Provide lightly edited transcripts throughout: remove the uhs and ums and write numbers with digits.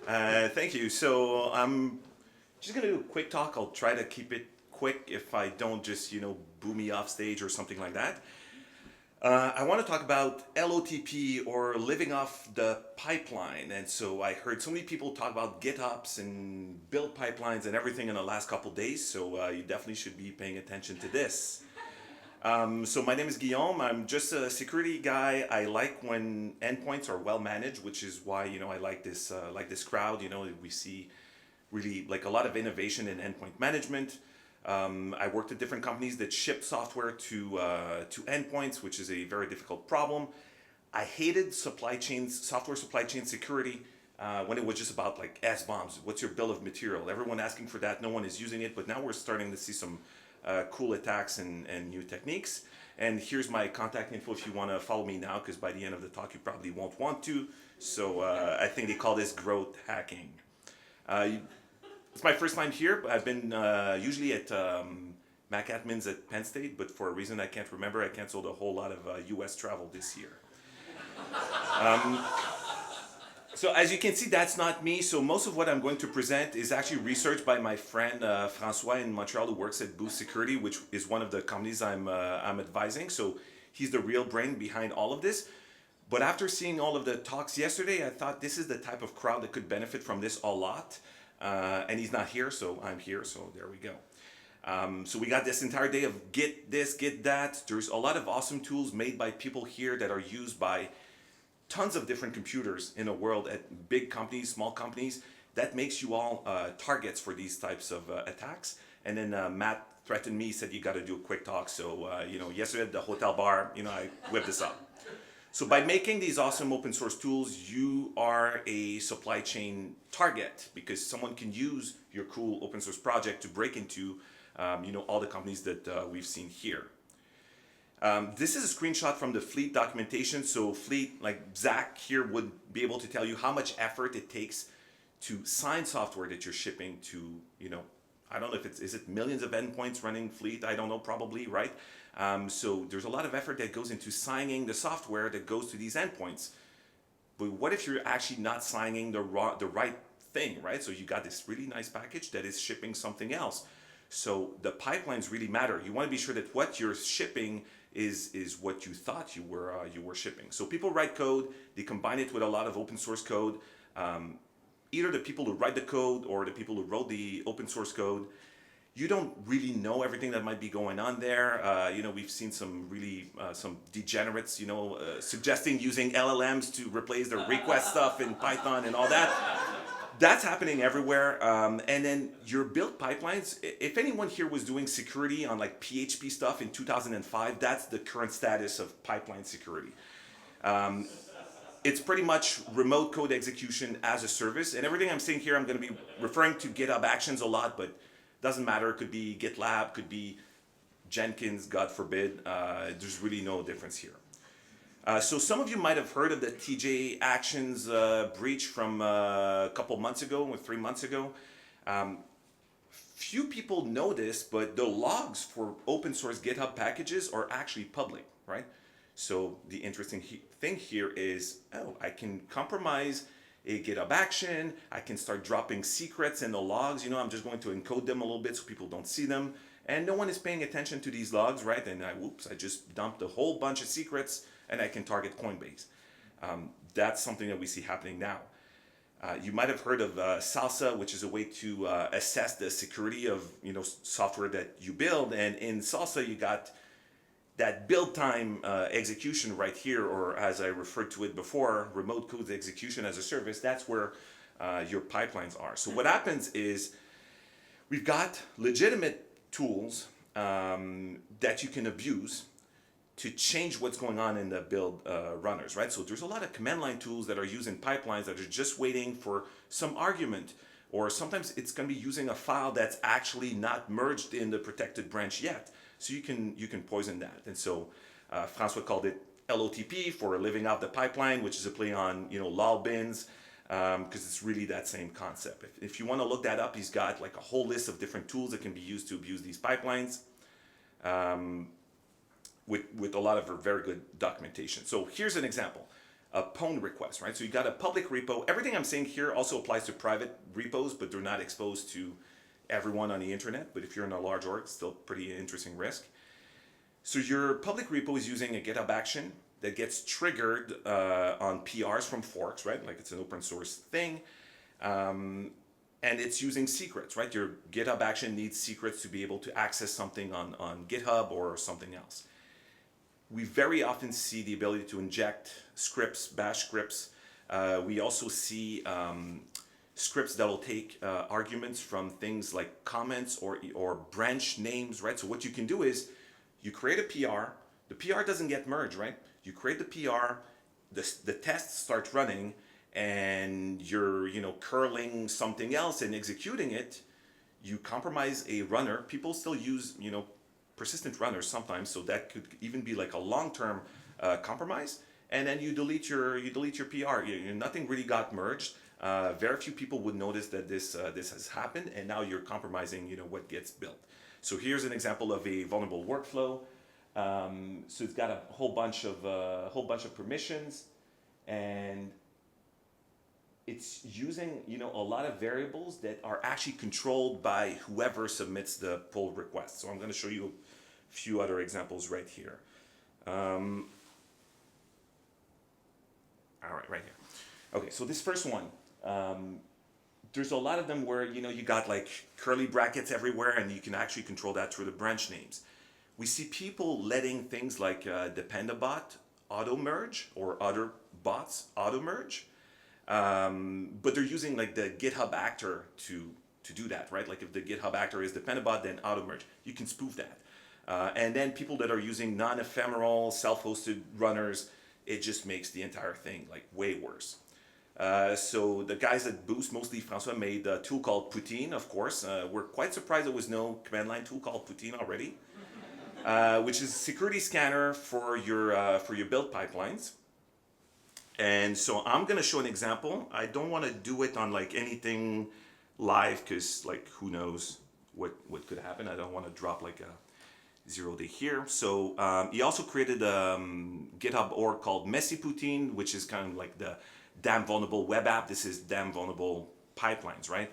Thank you. So I'm just gonna do a quick talk. I'll try to keep it quick if I don't just, boo me off stage or something like that. I want to talk about LOTP or living off the pipeline. And so I heard so many people talk about GitOps and build pipelines and everything in the last couple days. So you definitely should be paying attention to this. So my name is Guillaume. I'm just a security guy. I like when endpoints are well managed, which is why I like this crowd. We see really like a lot of innovation in endpoint management. I worked at different companies that ship software to endpoints, which is a very difficult problem. I hated software supply chain security when it was just about like S-bombs. What's your bill of material? Everyone asking for that. No one is using it, but now we're starting to see some cool attacks and new techniques. And here's my contact info if you want to follow me now, because by the end of the talk you probably won't want to. So I think they call this growth hacking. It's my first time here. I've been usually at Mac admins at Penn State, but for a reason I can't remember, I canceled a whole lot of US travel this year. So as you can see, that's not me. So most of what I'm going to present is actually research by my friend François in Montreal, who works at Boost Security, which is one of the companies I'm advising. So he's the real brain behind all of this. But after seeing all of the talks yesterday, I thought this is the type of crowd that could benefit from this a lot. And he's not here, so I'm here. So there we go. So we got this entire day of get this, get that. There's a lot of awesome tools made by people here that are used by tons of different computers in the world at big companies, small companies. That makes you all targets for these types of attacks. And then Matt threatened me, said you got to do a quick talk. So yesterday at the hotel bar, I whipped this up. So by making these awesome open source tools, you are a supply chain target because someone can use your cool open source project to break into all the companies that we've seen here. This is a screenshot from the Fleet documentation. So Fleet, like Zach here, would be able to tell you how much effort it takes to sign software that you're shipping to, I don't know if is it millions of endpoints running Fleet? I don't know, probably, right? So there's a lot of effort that goes into signing the software that goes to these endpoints. But what if you're actually not signing the right thing, right? So you got this really nice package that is shipping something else. So the pipelines really matter. You want to be sure that what you're shipping is what you thought you were shipping. So people write code, they combine it with a lot of open source code. Either the people who write the code or the people who wrote the open source code, you don't really know everything that might be going on there. We've seen some really some degenerates, suggesting using LLMs to replace the request stuff in Python and all that. That's happening everywhere. And then your build pipelines, if anyone here was doing security on like PHP stuff in 2005, that's the current status of pipeline security. It's pretty much remote code execution as a service. And everything I'm saying here, I'm going to be referring to GitHub Actions a lot, but doesn't matter. It could be GitLab, could be Jenkins, God forbid. There's really no difference here. So some of you might have heard of the TJ Actions breach from a couple months ago or 3 months ago. Few people know this, but the logs for open source GitHub packages are actually public, right? So the interesting thing here is, I can compromise a GitHub action. I can start dropping secrets in the logs. I'm just going to encode them a little bit so people don't see them. And no one is paying attention to these logs, right? And I just dumped a whole bunch of secrets and I can target Coinbase. That's something that we see happening now. You might have heard of Salsa, which is a way to assess the security of software that you build. And in Salsa, you got that build time execution right here, or as I referred to it before, remote code execution as a service. That's where your pipelines are. So what happens is we've got legitimate tools that you can abuse to change what's going on in the build runners, right? So there's a lot of command line tools that are using pipelines that are just waiting for some argument, or sometimes it's going to be using a file that's actually not merged in the protected branch yet. So you can poison that. And so François called it LOTP for living out the pipeline, which is a play on lol bins, because it's really that same concept. If you want to look that up, he's got like a whole list of different tools that can be used to abuse these pipelines. With a lot of very good documentation. So here's an example. a pwn request, right? So you got a public repo. Everything I'm saying here also applies to private repos, but they're not exposed to everyone on the internet. But if you're in a large org, it's still pretty interesting risk. So your public repo is using a GitHub action that gets triggered on PRs from forks, right? Like it's an open source thing. And it's using secrets, right? Your GitHub action needs secrets to be able to access something on GitHub or something else. We very often see the ability to inject scripts, bash scripts. We also see scripts that will take arguments from things like comments or branch names, right? So what you can do is you create a PR. The PR doesn't get merged, right? You create the PR, the test starts running, and you're curling something else and executing it. You compromise a runner. People still use persistent runners sometimes, so that could even be like a long-term compromise. And then you delete your PR. Nothing really got merged. Very few people would notice that this has happened, and now you're compromising what gets built. So here's an example of a vulnerable workflow. So it's got a whole bunch of permissions, and it's using a lot of variables that are actually controlled by whoever submits the pull request. So I'm going to show you a few other examples right here. All right here. Okay, so this first one, there's a lot of them where you got like curly brackets everywhere, and you can actually control that through the branch names. We see people letting things like dependabot auto merge or other bots auto merge. But they're using like the GitHub actor to do that, right? Like if the GitHub actor is dependabot, then auto merge. You can spoof that. And then people that are using non-ephemeral, self-hosted runners, it just makes the entire thing like way worse. So the guys at Boost, mostly François, made a tool called Poutine, of course. We're quite surprised there was no command line tool called Poutine already, which is a security scanner for your build pipelines. And so I'm going to show an example. I don't want to do it on like anything live because like who knows what could happen. I don't want to drop like a 0-day here. So he also created a GitHub org called Messy Poutine, which is kind of like the damn vulnerable web app. This is damn vulnerable pipelines, right?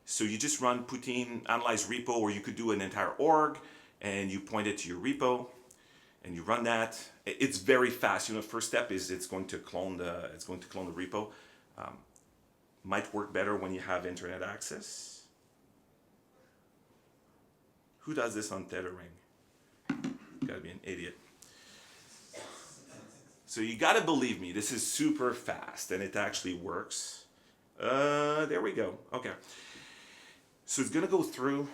So you just run Poutine analyze repo, or you could do an entire org and you point it to your repo. And you run that. It's very fast. First step is it's going to clone the repo. Might work better when you have internet access. Who does this on tethering? Gotta be an idiot. So you gotta believe me. This is super fast, and it actually works. There we go. Okay. So it's gonna go through,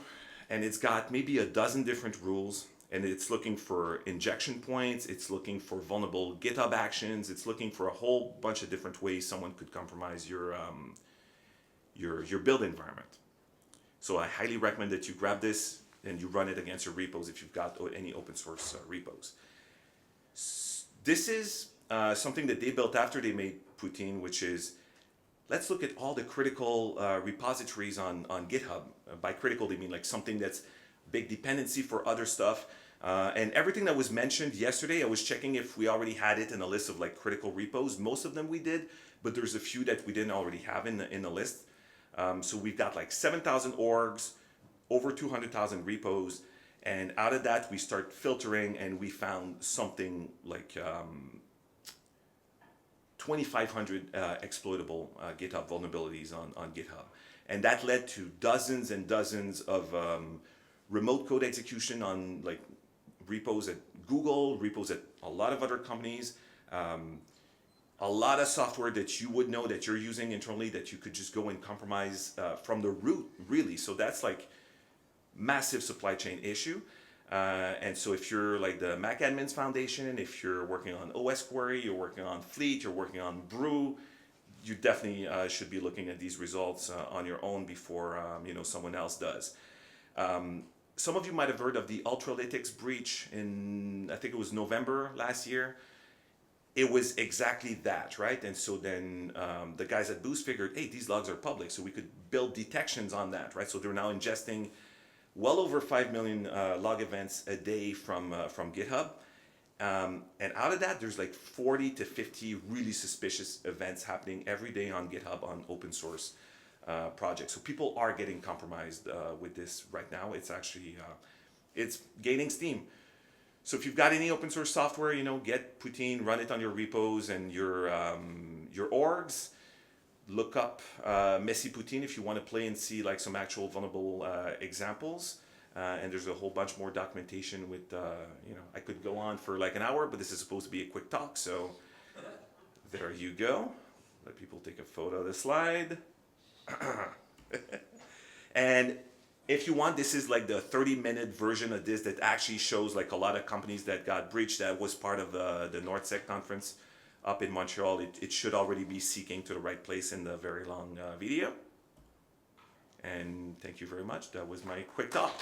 and it's got maybe a dozen different rules. And it's looking for injection points, it's looking for vulnerable GitHub actions, it's looking for a whole bunch of different ways someone could compromise your build environment. So I highly recommend that you grab this and you run it against your repos if you've got any open source repos. This is something that they built after they made Poutine, which is, let's look at all the critical repositories on GitHub. By critical, they mean like something that's big dependency for other stuff. And everything that was mentioned yesterday, I was checking if we already had it in a list of like critical repos. Most of them we did, but there's a few that we didn't already have in the list. So we've got like 7,000 orgs, over 200,000 repos. And out of that, we start filtering, and we found something like 2,500 exploitable GitHub vulnerabilities on GitHub. And that led to dozens and dozens of remote code execution on like repos at Google, repos at a lot of other companies, a lot of software that you would know that you're using internally that you could just go and compromise from the root, really. So that's like massive supply chain issue. And so if you're like the Mac Admins Foundation, if you're working on OS Query, you're working on Fleet, you're working on Brew, you definitely should be looking at these results on your own before someone else does. Some of you might have heard of the Ultralytics breach in, I think it was November last year. It was exactly that, right? And so then the guys at Boost figured, hey, these logs are public, so we could build detections on that, right? So they're now ingesting well over 5 million log events a day from GitHub. And out of that, there's like 40 to 50 really suspicious events happening every day on GitHub on open source projects. So people are getting compromised with this right now. It's actually, it's gaining steam. So if you've got any open source software, you know, get Poutine, run it on your repos and your orgs. Look up Messy Poutine if you want to play and see like some actual vulnerable examples. And there's a whole bunch more documentation with, you know, I could go on for like an hour, but this is supposed to be a quick talk. So there you go. Let people take a photo of the slide. And if you want, this is like the 30-minute version of this that actually shows like a lot of companies that got breached. That was part of the NordSec conference up in Montreal. It should already be seeking to the right place in the very long video. And thank you very much. That was my quick talk.